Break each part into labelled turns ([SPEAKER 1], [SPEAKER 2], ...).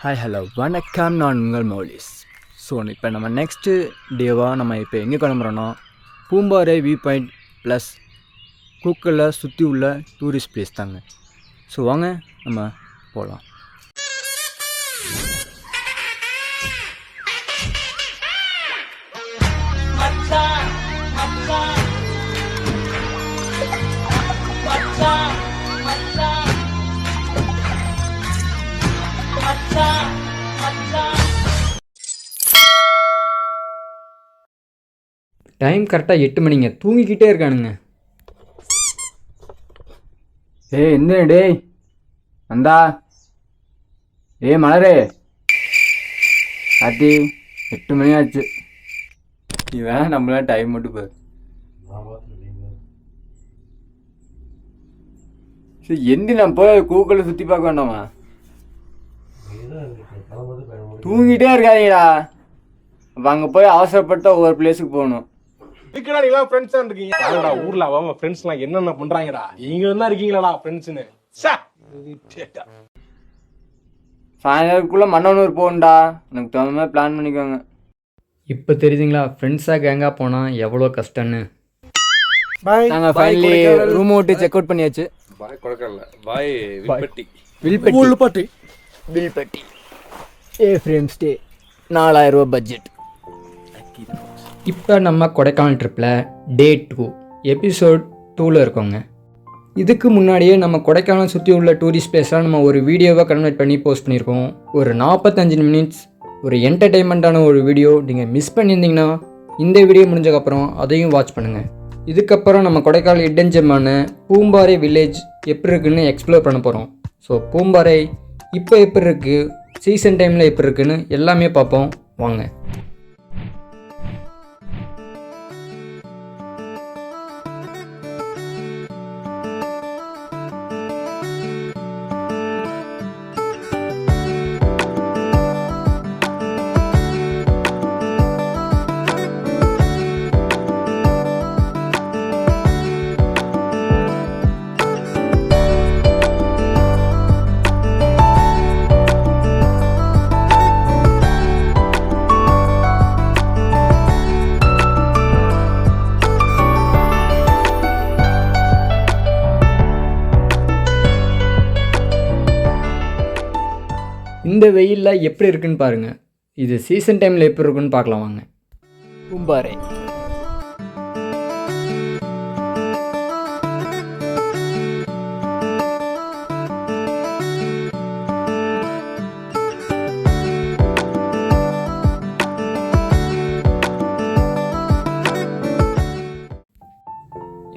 [SPEAKER 1] Hi hello வணக்கம், நான் உங்கள் மௌலிஸ். ஸோ இப்போ நம்ம நெக்ஸ்ட்டு டேவாக நம்ம இப்போ எங்கே கிளம்புறோன்னா பூம்பாறை வியூ பாயிண்ட் ப்ளஸ் கூக்கலில் சுற்றி உள்ள டூரிஸ்ட் பிளேஸ் தாங்க. ஸோ வாங்க நம்ம போகலாம். டைம் கரெக்டாக 8 மணிங்க. தூங்கிக்கிட்டே இருக்கானுங்க. என்ன டேய் வந்தா? மலரே கார்த்தி, 8 மணி ஆச்சு. நீ வேணா நம்மளாம் டைம் மட்டும் பாரு. சரி, எந்த நான் போய் கூக்கலில் சுற்றி பார்க்க வேண்டாமா? தூங்கிட்டே இருக்காதீங்கடா. அப்போ அங்கே போய் அவசரப்பட்ட ஒவ்வொரு பிளேஸுக்கு போகணும்.
[SPEAKER 2] ஊர்ல அவங்க ஃப்ரெண்ட்ஸ் எல்லாம் என்னென்ன பண்றாங்கடா, இங்க தான் இருக்கீங்களா ஃப்ரெண்ட்ஸ்னு.
[SPEAKER 1] சாயந்தரத்துக்குள்ள மன்னனூர் போகணும்டா. எனக்கு தகுந்த மாதிரி பிளான் பண்ணிக்கோங்க. இப்போ தெரியுதுங்களா ஃப்ரெண்ட்ஸாக கேங்காக போனால் எவ்வளோ கஷ்டம்னு. நாங்கள் ஃபைனலி ரூம் விட்டு செக் அவுட் பண்ணியாச்சு.
[SPEAKER 2] பாய் கொடக்கல்ல, பாய் வில்பட்டி.
[SPEAKER 1] வில்பட்டி ஃப்ரேம் ஸ்டே 4000 ரூபா பட்ஜெட். இப்போ நம்ம கொடைக்கானல் ட்ரிப்பில் டே 2 எபிசோட் 2ல் இருக்கோங்க. இதுக்கு முன்னாடியே நம்ம கொடைக்கானல் சுற்றி உள்ள டூரிஸ்ட் பிளேஸாக நம்ம ஒரு வீடியோவை கன்வெர்ட் பண்ணி போஸ்ட் பண்ணியிருக்கோம். ஒரு 45 மினிட்ஸ் ஒரு என்டர்டெயின்மெண்ட்டான ஒரு வீடியோ. நீங்கள் மிஸ் பண்ணியிருந்தீங்கன்னா இந்த வீடியோ முடிஞ்சக்கப்புறம் அதையும் வாட்ச் பண்ணுங்கள். இதுக்கப்புறம் நம்ம கொடைக்கானல் ஹிடன் ஜெம்மான பூம்பாறை வில்லேஜ் எப்படி இருக்குன்னு எக்ஸ்ப்ளோர் பண்ண போகிறோம். ஸோ பூம்பாறை இப்போ எப்படி இருக்குது, சீசன் டைமில் எப்படி இருக்குன்னு எல்லாமே பார்ப்போம். வாங்க. இந்த வெயிலில் எப்படி இருக்குன்னு பாருங்கள். இது சீசன் டைமில் எப்படி இருக்குன்னு பார்க்கலாம் வாங்க. பூம்பாறை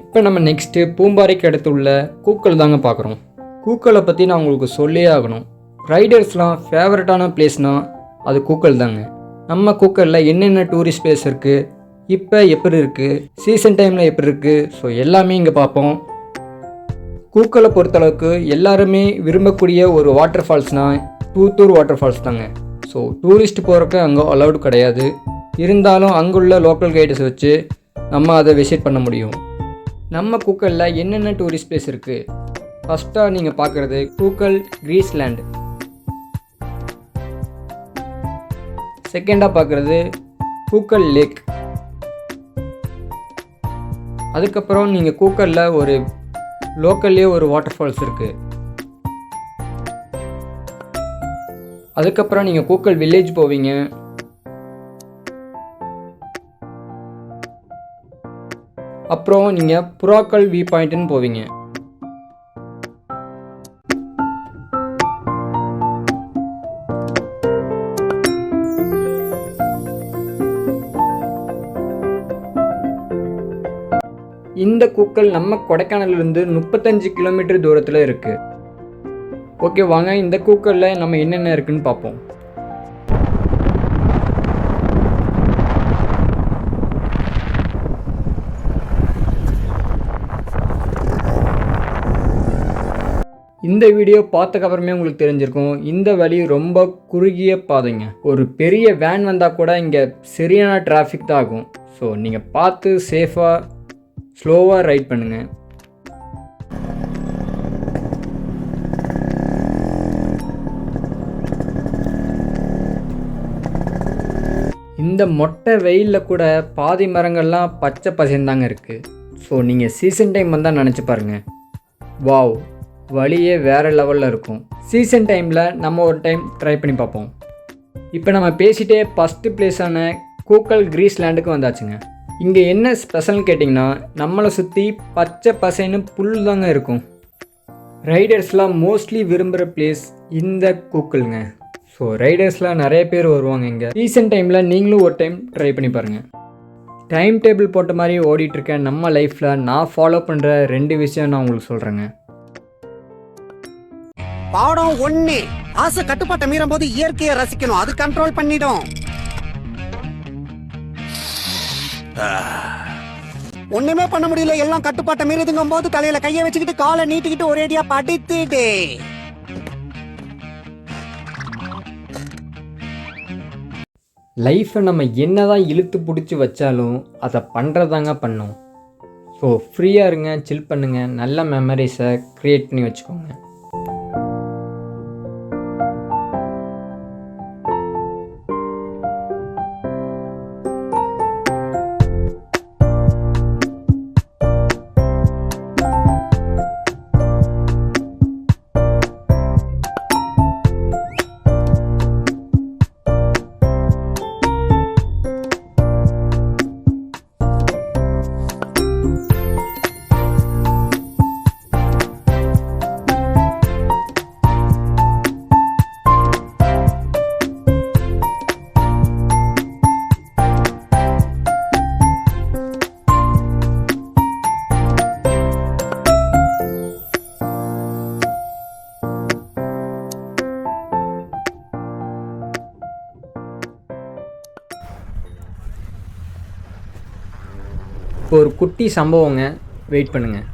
[SPEAKER 1] இப்போ நம்ம நெக்ஸ்ட்டு பூம்பாறைக்கு அடுத்துள்ள கூக்கல் தாங்க பார்க்குறோம். கூக்கலை பற்றி நான் உங்களுக்கு சொல்லியே ஆகணும். ரைடர்ஸ்லாம் ஃபேவரட்டான பிளேஸ்னால் அது கூக்கல் தாங்க. நம்ம கூக்கலில் என்னென்ன டூரிஸ்ட் பிளேஸ் இருக்குது, இப்போ எப்படி இருக்குது, சீசன் டைமில் எப்படி இருக்குது, ஸோ எல்லாமே இங்கே பார்ப்போம். கூக்கலை பொறுத்தளவுக்கு எல்லாருமே விரும்பக்கூடிய ஒரு வாட்டர் ஃபால்ஸ்னால் தூத்தூர் வாட்டர் ஃபால்ஸ் தாங்க. ஸோ டூரிஸ்ட் போகிறக்கு அங்கே அலௌடு கிடையாது. இருந்தாலும் அங்குள்ள லோக்கல் கைடர்ஸ் வச்சு நம்ம அதை விசிட் பண்ண முடியும். நம்ம கூக்கலில் என்னென்ன டூரிஸ்ட் பிளேஸ் இருக்குது, ஃபஸ்ட்டாக நீங்கள் பார்க்குறது கூக்கல் கிரீஸ்லேண்ட். செகண்டாக பார்க்குறது கூக்கல் லேக். அதுக்கப்புறம் நீங்கள் கூக்கலில் ஒரு லோக்கல்லே ஒரு வாட்டர் ஃபால்ஸ் இருக்குது. அதுக்கப்புறம் நீங்கள் கூக்கல் வில்லேஜ் போவீங்க. அப்புறம் நீங்கள் புறாக்கல் வியூ பாயிண்ட்டுன்னு போவீங்க. இந்த கூக்கல் நம்ம கொடைக்கானலிருந்து 35 கிலோமீட்டர் தூரத்தில் இருக்குது. ஓகே வாங்க, இந்த கூக்கலில் நம்ம என்னென்ன இருக்குன்னு பார்ப்போம். இந்த வீடியோ பார்த்ததுக்கப்புறமே உங்களுக்கு தெரிஞ்சிருக்கும், இந்த வழி ரொம்ப குறுகிய பாதைங்க. ஒரு பெரிய வேன் வந்தால் கூட இங்கே சரியான டிராஃபிக் தான் ஆகும். ஸோ நீங்கள் பார்த்து சேஃபாக ஸ்லோவாக ரைட் பண்ணுங்கள். இந்த மொட்டை வெயிலில் கூட பாதி மரங்கள்லாம் பச்சை பசேந்தாங்க இருக்குது. ஸோ நீங்கள் சீசன் டைம் வந்தால் நினச்சி பாருங்கள். வாவ், வழியே வேறு லெவலில் இருக்கும். சீசன் டைமில் நம்ம ஒரு டைம் ட்ரை பண்ணி பார்ப்போம். இப்போ நம்ம பேசிகிட்டே ஃபஸ்ட்டு பிளேஸான கூக்கல் கிரீஸ்லேண்டுக்கு வந்தாச்சுங்க. இங்கே என்ன ஸ்பெஷல்னு கேட்டிங்கன்னா, நம்மளை சுற்றி பச்சை பசைன்னு புல் தாங்க இருக்கும். ரைடர்ஸ்லாம் மோஸ்ட்லி விரும்புகிற பிளேஸ் இந்த கூக்கலுங்க. ஸோ ரைடர்ஸ்லாம் நிறைய பேர் வருவாங்க இங்கே. சீசன் டைமில் நீங்களும் ஒரு டைம் ட்ரை பண்ணி பாருங்கள். டைம் டேபிள் போட்ட மாதிரி ஓடிட்டுருக்கேன் நம்ம லைஃப்பில் நான் ஃபாலோ பண்ணுற 2 விஷயம் நான் உங்களுக்கு சொல்கிறேங்க.
[SPEAKER 3] பாடம் 1, ஆசை கட்டுப்பாட்டை மீறும் போது இயற்கையை ரசிக்கணும், அது கண்ட்ரோல் பண்ணிடும். ஒண்ணுமே பண்ண முடியல, எல்லாம் கட்டுப்பாட்டை மீறுதுங்கும் போது தலையில கையை வச்சுக்கிட்டு காலை நீட்டிக்கிட்டு ஒரேடியா படித்துட்டு.
[SPEAKER 1] லைஃப்பை நம்ம என்ன தான் இழுத்து பிடிச்சி வச்சாலும் அதை பண்ணுறதாங்க பண்ணும். ஸோ ஃப்ரீயாக இருங்க, சில் பண்ணுங்கள், நல்ல மெமரிஸை க்ரியேட் பண்ணி வச்சுக்கோங்க. இப்போ ஒரு குட்டி சம்பவங்க, வெயிட் பண்ணுங்கள்.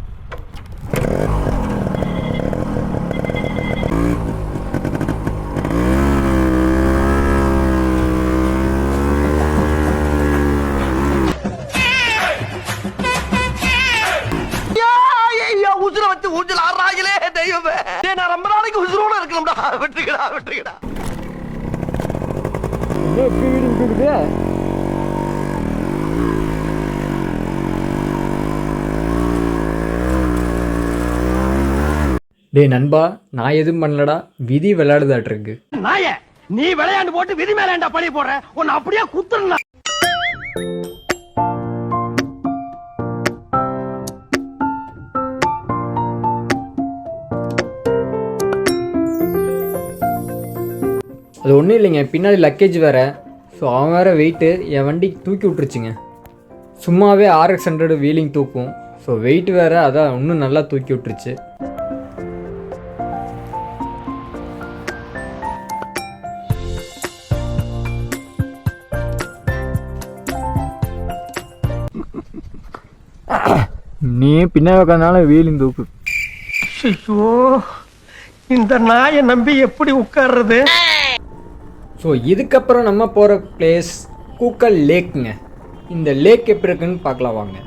[SPEAKER 3] உசுர வச்சு ஊஞ்சல் ஆடுறாங்களே தெய்வமே. நான் ரொம்ப நாளைக்கு உசுரோட இருக்கணும்டா. விட்டுருக்கடா விட்டுருக்கடா.
[SPEAKER 1] டேய் நண்பா, நான் எதுவும் பண்ணலடா, விதி விளையாடுதாட்டிருக்கு.
[SPEAKER 3] நாயே, நீ விளையாண்டு போட்டு விதி மேலேண்டா பழி போடுற, உன்னை அப்படியே குத்துறா.
[SPEAKER 1] அது ஒன்றும் இல்லைங்க, பின்னாடி லக்கேஜ் வேறு. ஸோ அவன் வேறு வெயிட்டு என் வண்டி தூக்கி விட்டுருச்சுங்க. சும்மாவே RX 100 வீலிங் தூக்கும். ஸோ வெயிட் வேறு, அதான் இன்னும் நல்லா தூக்கி விட்டுருச்சு. நீ பின்னாடி உட்காந்தால வீலிங் தூக்கு.
[SPEAKER 3] ஐயோ, இந்த நாயை நம்பி எப்படி உட்கார்றது?
[SPEAKER 1] ஸோ இதுக்கப்புறம் நம்ம போகிற பிளேஸ் கூக்கல் லேக்குங்க. இந்த லேக் எப்படி இருக்குன்னு பார்க்கலாம் வாங்க.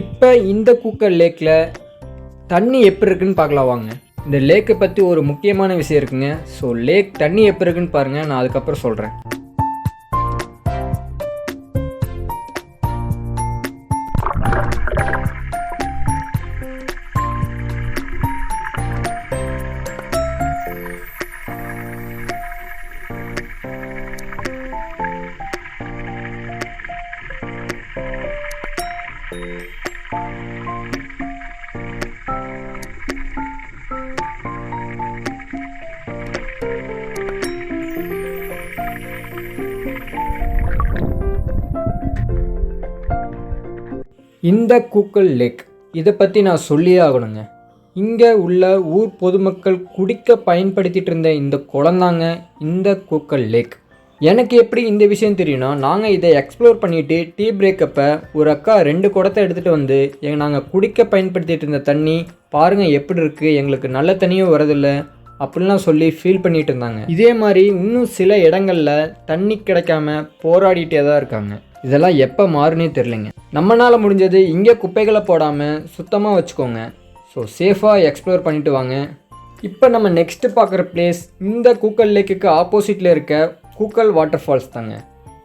[SPEAKER 1] இப்போ இந்த கூக்கல் லேக்கில் தண்ணி எப்படி இருக்குன்னு பார்க்கலாம் வாங்க. இந்த லேக்கை பற்றி ஒரு முக்கியமான விஷயம் இருக்குங்க. ஸோ லேக் தண்ணி எப்படி இருக்குன்னு பாருங்கள், நான் அதுக்கப்புறம் சொல்கிறேன். இந்த கூக்கல் லேக் இதை பற்றி நான் சொல்லியே ஆகணுங்க. இங்கே உள்ள ஊர் பொதுமக்கள் குடிக்க பயன்படுத்திகிட்டு இருந்த இந்த குளந்தாங்க இந்த கூக்கல் லேக். எனக்கு எப்படி இந்த விஷயம் தெரியும்னா, நாங்கள் இதை எக்ஸ்ப்ளோர் பண்ணிவிட்டு டீ பிரேக்கப்போ ஒரு அக்கா 2 குடத்தை எடுத்துகிட்டு வந்து நாங்கள் குடிக்க பயன்படுத்திகிட்டு இருந்த தண்ணி பாருங்கள் எப்படி இருக்குது, எங்களுக்கு நல்ல தண்ணியும் வரதில்ல அப்படின்லாம் சொல்லி ஃபீல் பண்ணிகிட்டு இருந்தாங்க. இதே மாதிரி இன்னும் சில இடங்களில் தண்ணி கிடைக்காம போராடிட்டே தான் இருக்காங்க. இதெல்லாம் எப்போ மாறுனே தெரிலங்க. நம்மளால் முடிஞ்சது இங்கே குப்பைகளை போடாமல் சுத்தமாக வச்சுக்கோங்க. ஸோ சேஃபாக எக்ஸ்ப்ளோர் பண்ணிவிட்டு வாங்க. இப்போ நம்ம நெக்ஸ்ட்டு பார்க்குற பிளேஸ் இந்த கூக்கல் லேக்குக்கு ஆப்போசிட்டில் இருக்க கூக்கல் வாட்டர் ஃபால்ஸ் தாங்க.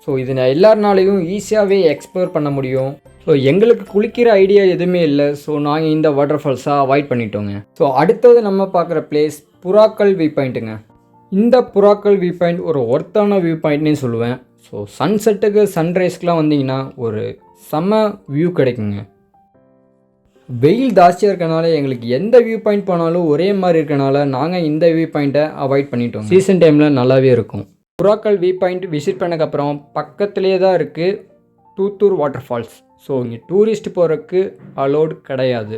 [SPEAKER 1] ஸோ இது நான் எல்லாருனாலையும் ஈஸியாகவே எக்ஸ்ப்ளோர் பண்ண முடியும். ஸோ எங்களுக்கு குளிக்கிற ஐடியா எதுவுமே இல்லை. ஸோ நாங்கள் இந்த வாட்டர் ஃபால்ஸாக அவாய்ட் பண்ணிட்டோங்க. ஸோ அடுத்தது நம்ம பார்க்குற பிளேஸ் புறாக்கல் வியூ பாயிண்ட்டுங்க. இந்த புறாக்கல் வியூ பாயிண்ட் ஒரு ஒர்த்தான வியூ பாயிண்ட்னே சொல்லுவேன். ஸோ சன்செட்டுக்கு சன்ரைஸ்க்கெலாம் வந்தீங்கன்னா ஒரு செம்ம வியூ கிடைக்குங்க. வெயில் ஜாஸ்தியாக இருக்கனால எங்களுக்கு எந்த வியூ பாயிண்ட் போனாலும் ஒரே மாதிரி இருக்கனால நாங்கள் இந்த வியூ பாயிண்ட்டை அவாய்ட் பண்ணிட்டோம். சீசன் டைமில் நல்லாவே இருக்கும். புறாக்கல் வியூ பாயிண்ட் விசிட் பண்ணக்கப்புறம் பக்கத்துலேயே தான் இருக்குது தூத்தூர் வாட்டர் ஃபால்ஸ். ஸோ இங்கே டூரிஸ்ட் போகிறதுக்கு அலோடு கிடையாது.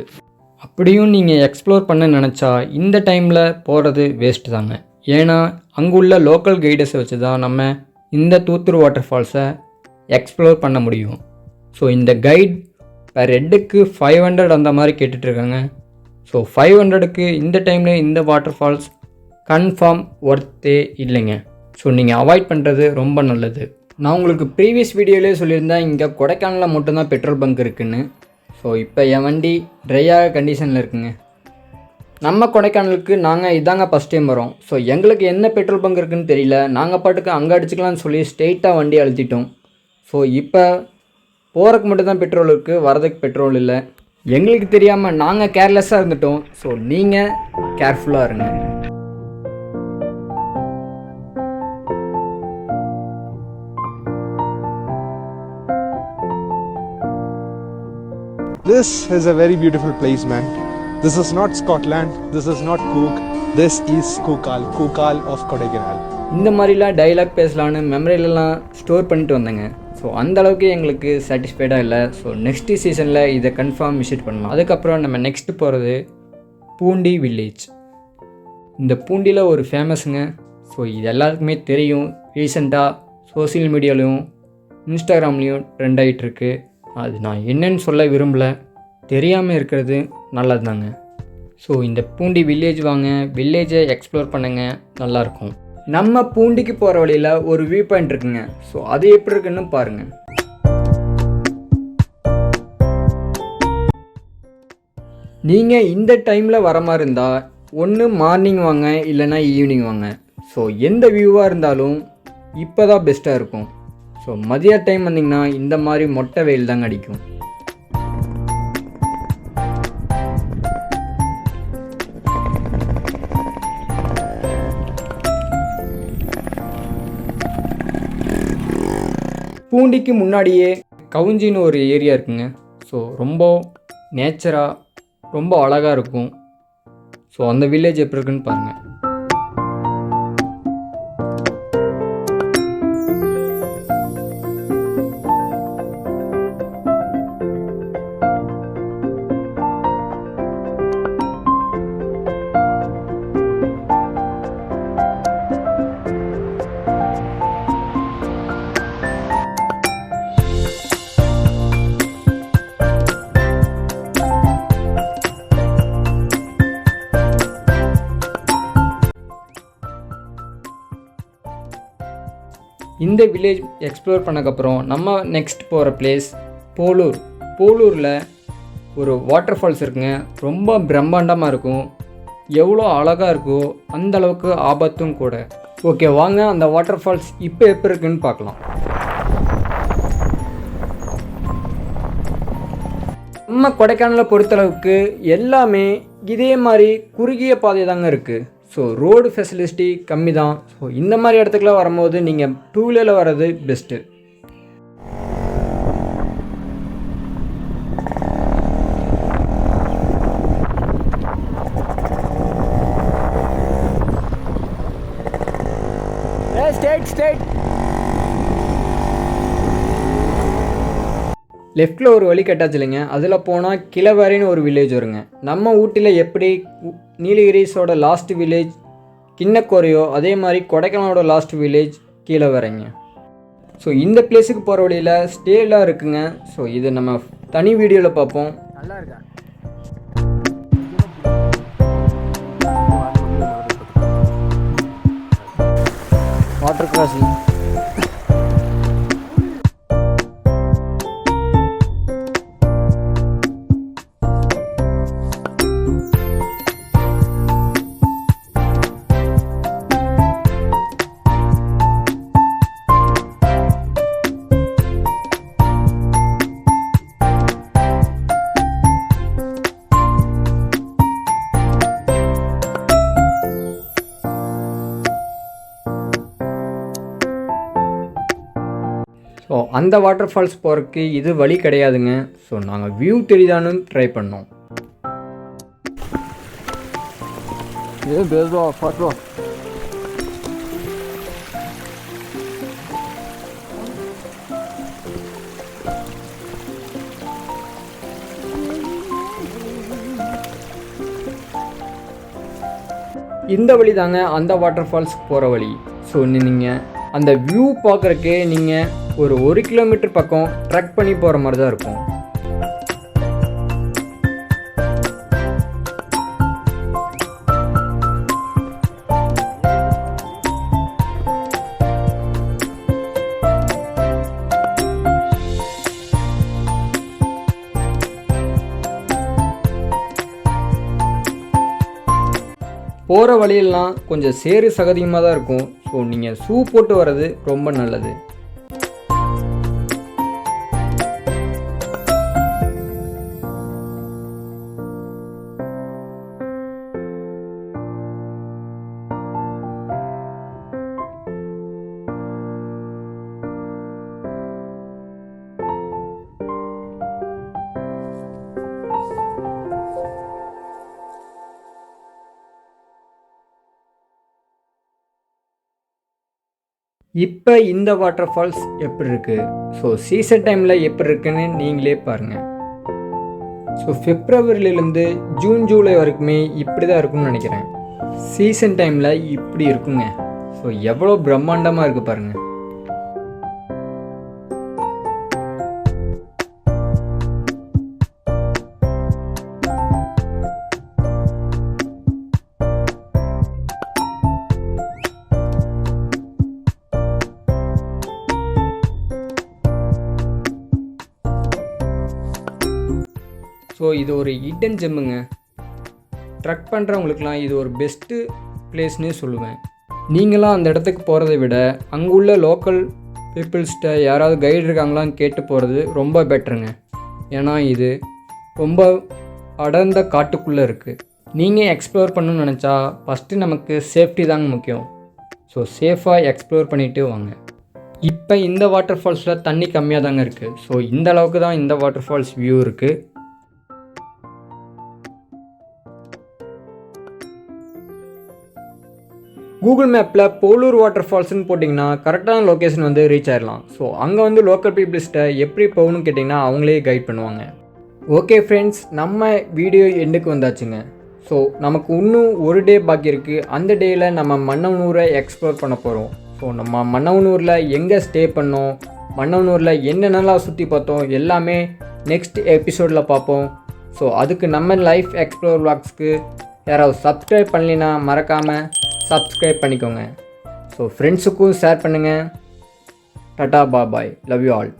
[SPEAKER 1] அப்படியும் நீங்கள் எக்ஸ்ப்ளோர் பண்ண நினச்சா இந்த டைமில் போகிறது வேஸ்ட்டு தாங்க. ஏன்னா அங்குள்ள லோக்கல் கைடஸை வச்சு தான் நம்ம இந்த தூத்தூர் வாட்டர் ஃபால்ஸை எக்ஸ்ப்ளோர் பண்ண முடியும். ஸோ இந்த கைட் பெர் ஹெட்டுக்கு 500 அந்த மாதிரி கேட்டுட்ருக்காங்க. ஸோ 500க்கு இந்த டைமில் இந்த வாட்டர் ஃபால்ஸ் கன்ஃபார்ம் ஒர்த்தே இல்லைங்க. ஸோ நீங்கள் அவாய்ட் பண்ணுறது ரொம்ப நல்லது. நான் உங்களுக்கு ப்ரீவியஸ் வீடியோலேயே சொல்லியிருந்தேன் இங்கே கொடைக்கானலில் மட்டும்தான் பெட்ரோல் பங்க் இருக்குதுன்னு. ஸோ இப்போ என் வண்டி ட்ரையாக கண்டிஷனில் இருக்குங்க. நம்ம கொடைக்கானலுக்கு நாங்கள் இதாங்க ஃபஸ்ட் டைம் வரோம். ஸோ எங்களுக்கு என்ன பெட்ரோல் பங்க் இருக்குதுன்னு தெரியல. நாங்கள் பாட்டுக்கு அங்கே அடிச்சுக்கலாம்னு சொல்லி ஸ்ட்ரெயிட்டாக வண்டி அழுத்திட்டோம். ஸோ இப்போ போகிறதுக்கு மட்டும்தான் பெட்ரோல் இருக்குது, வரதுக்கு பெட்ரோல் இல்லை. எங்களுக்கு தெரியாமல் நாங்கள் கேர்லெஸ்ஸாக இருந்துட்டோம். ஸோ நீங்கள் கேர்ஃபுல்லாக இருங்க.
[SPEAKER 4] This is a very beautiful place, man. This is not Scotland, this is not Cook, this is Kukal of Kodaikanal.
[SPEAKER 1] இந்த மாதிரிலாம் டைலாக் பேசலான்னு மெமரியிலலாம் ஸ்டோர் பண்ணிட்டு வந்தேங்க. ஸோ அந்தளவுக்கு எங்களுக்கு சாட்டிஸ்ஃபைடாக இல்லை. ஸோ நெக்ஸ்ட்டு சீசனில் இதை கன்ஃபார்ம் விசிட் பண்ணலாம். அதுக்கப்புறம் நம்ம நெக்ஸ்ட்டு போகிறது பூண்டி வில்லேஜ். இந்த பூண்டியில் ஒரு ஃபேமஸுங்க. ஸோ இது எல்லாருக்குமே தெரியும். ரீசெண்டாக சோசியல் மீடியாலையும் இன்ஸ்டாகிராம்லேயும் ட்ரெண்ட் ஆகிட்டுருக்கு. அது நான் என்னன்னு சொல்ல விரும்பலை, தெரியாமல் இருக்கிறது நல்லது தாங்க. ஸோ இந்த பூண்டி வில்லேஜ் வாங்க, வில்லேஜை எக்ஸ்ப்ளோர் பண்ணுங்கள், நல்லாயிருக்கும். நம்ம பூண்டிக்கு போகிற வழியில் ஒரு வியூ பாயிண்ட் இருக்குங்க. ஸோ அது எப்படி இருக்குன்னு பாருங்கள். நீங்கள் இந்த டைமில் வர மாதிரி இருந்தால் ஒன்று மார்னிங் வாங்க, இல்லைனா ஈவினிங் வாங்க. ஸோ எந்த வியூவாக இருந்தாலும் இப்போ தான் பெஸ்ட்டாக இருக்கும். ஸோ மதிய டைம் வந்திங்கன்னா இந்த மாதிரி மொட்டை வெயில் தாங்க அடிக்கும். பூண்டிக்கு முன்னாடியே கவுஞ்சின்னு ஒரு ஏரியா இருக்குங்க. ஸோ ரொம்ப நேச்சராக ரொம்ப அழகாக இருக்கும். ஸோ அந்த வில்லேஜ் எப்படி இருக்குன்னு பாருங்கள். இந்த வில்லேஜ் எக்ஸ்ப்ளோர் பண்ணக்கப்புறம் நம்ம நெக்ஸ்ட் போகிற பிளேஸ் போலூர். போலூரில் ஒரு வாட்டர் ஃபால்ஸ் இருக்குங்க. ரொம்ப பிரம்மாண்டமாக இருக்கும். எவ்வளோ அழகாக இருக்கோ அந்தளவுக்கு ஆபத்தும் கூட. ஓகே, வாங்க அந்த வாட்டர் ஃபால்ஸ் இப்போ எப்படி இருக்குன்னு பார்க்கலாம். நம்ம கொடைக்கானலை பொறுத்தளவுக்கு எல்லாமே இதே மாதிரி குறுகிய பாதை தாங்க இருக்குது. ஸோ ரோடு ஃபெசிலிட்டி கம்மி தான். ஸோ இந்த மாதிரி இடத்துக்குலாம் வரும்போது நீங்கள் 2 வீலரில் வர்றது பெஸ்ட்டு. ஸ்டேட் லெஃப்டில் ஒரு வழி கட்டாச்சு இல்லைங்க. அதில் போனால் கிளவாரின்னு ஒரு வில்லேஜ் வருங்க. நம்ம ஊட்டியில் எப்படி நீலகிரிஸோட லாஸ்ட் வில்லேஜ் கிண்ணக்கோரையோ அதே மாதிரி கொடைக்கானலோட லாஸ்ட் வில்லேஜ் கீழே வரீங்க. ஸோ இந்த பிளேஸுக்கு போகிற வழியில் ஸ்டேலாம் இருக்குங்க. ஸோ இது நம்ம தனி வீடியோவில் பார்ப்போம்.
[SPEAKER 3] நல்லா இருக்கா?
[SPEAKER 1] Water crossing. ஸோ அந்த வாட்டர் ஃபால்ஸ் போகிறதுக்கு இது வழி கிடையாதுங்க. ஸோ நாங்கள் வியூ தெரியுதான்னு ட்ரை பண்ணோம். இந்த வழி தாங்க அந்த வாட்டர் ஃபால்ஸ்க்கு போகிற வழி. ஸோ நீங்கள் அந்த வியூ பார்க்குறக்கே நீங்கள் ஒரு 1 கிலோமீட்டர் பக்கம் ட்ரெக் பண்ணி போகிற மாதிரி தான் இருக்கும். போகிற வழியெல்லாம் கொஞ்சம் சேறு சகதியமாக தான் இருக்கும். ஸோ நீங்கள் ஷூ போட்டு வர்றது ரொம்ப நல்லது. இப்போ இந்த வாட்டர் ஃபால்ஸ் எப்படி இருக்குது, ஸோ சீசன் டைமில் எப்படி இருக்குன்னு நீங்களே பாருங்கள். ஸோ பிப்ரவரியிலேருந்து ஜூன் ஜூலை வரைக்குமே இப்படி தான் இருக்கும்னு நினைக்கிறேன். சீசன் டைமில் இப்படி இருக்குங்க. ஸோ எவ்வளோ பிரம்மாண்டமாக இருக்குது பாருங்கள். ஸோ இது ஒரு ஹிடன் ஜெம்முங்க. ட்ரக் பண்ணுறவங்களுக்குலாம் இது ஒரு பெஸ்ட்டு பிளேஸ்னே சொல்லுவேன். நீங்களாம் அந்த இடத்துக்கு போகிறத விட அங்கே உள்ள லோக்கல் பீப்புள்ஸ்கிட்ட யாராவது கைடு இருக்காங்களான்னு கேட்டு போகிறது ரொம்ப பெட்டருங்க. ஏன்னா இது ரொம்ப அடர்ந்த காட்டுக்குள்ளே இருக்குது. நீங்கள் எக்ஸ்ப்ளோர் பண்ணணும்னு நினச்சா ஃபஸ்ட்டு நமக்கு சேஃப்டி தாங்க முக்கியம். ஸோ சேஃபாக எக்ஸ்ப்ளோர் பண்ணிவிட்டு வாங்க. இப்போ இந்த வாட்டர் ஃபால்ஸில் தண்ணி கம்மியாக தாங்க இருக்குது. ஸோ இந்த அளவுக்கு தான் இந்த வாட்டர் ஃபால்ஸ் வியூ இருக்குது. கூகுள் மேப்பில் போலூர் வாட்டர் ஃபால்ஸ்னு போட்டிங்கன்னா கரெக்டான லொக்கேஷன் வந்து ரீச் ஆகிடலாம். ஸோ அங்கே வந்து லோக்கல் பீப்புள்ஸ்கிட்ட எப்படி போகணும்னு கேட்டிங்கன்னா அவங்களே கைட் பண்ணுவாங்க. ஓகே ஃப்ரெண்ட்ஸ், நம்ம வீடியோ எண்டுக்கு வந்தாச்சுங்க. ஸோ நமக்கு இன்னும் ஒரு டே பாக்கி இருக்குது. அந்த டேயில் நம்ம மன்னவனூரை எக்ஸ்ப்ளோர் பண்ண போகிறோம். ஸோ நம்ம மன்னவனூரில் எங்கே ஸ்டே பண்ணோம், மன்னவனூரில் என்னென்னலாம் சுற்றி பார்த்தோம் எல்லாமே நெக்ஸ்ட் எபிசோடில் பார்ப்போம். ஸோ அதுக்கு நம்ம லைஃப் எக்ஸ்ப்ளோர் vlogsக்கு யாராவது சப்ஸ்கிரைப் பண்ணலைன்னா மறக்காமல் சப்ஸ்கிரைப் பண்ணிக்கோங்க. ஸோ ஃப்ரெண்ட்ஸுக்கும் ஷேர் பண்ணுங்கள். டாடா பாய், லவ் யூ ஆல்.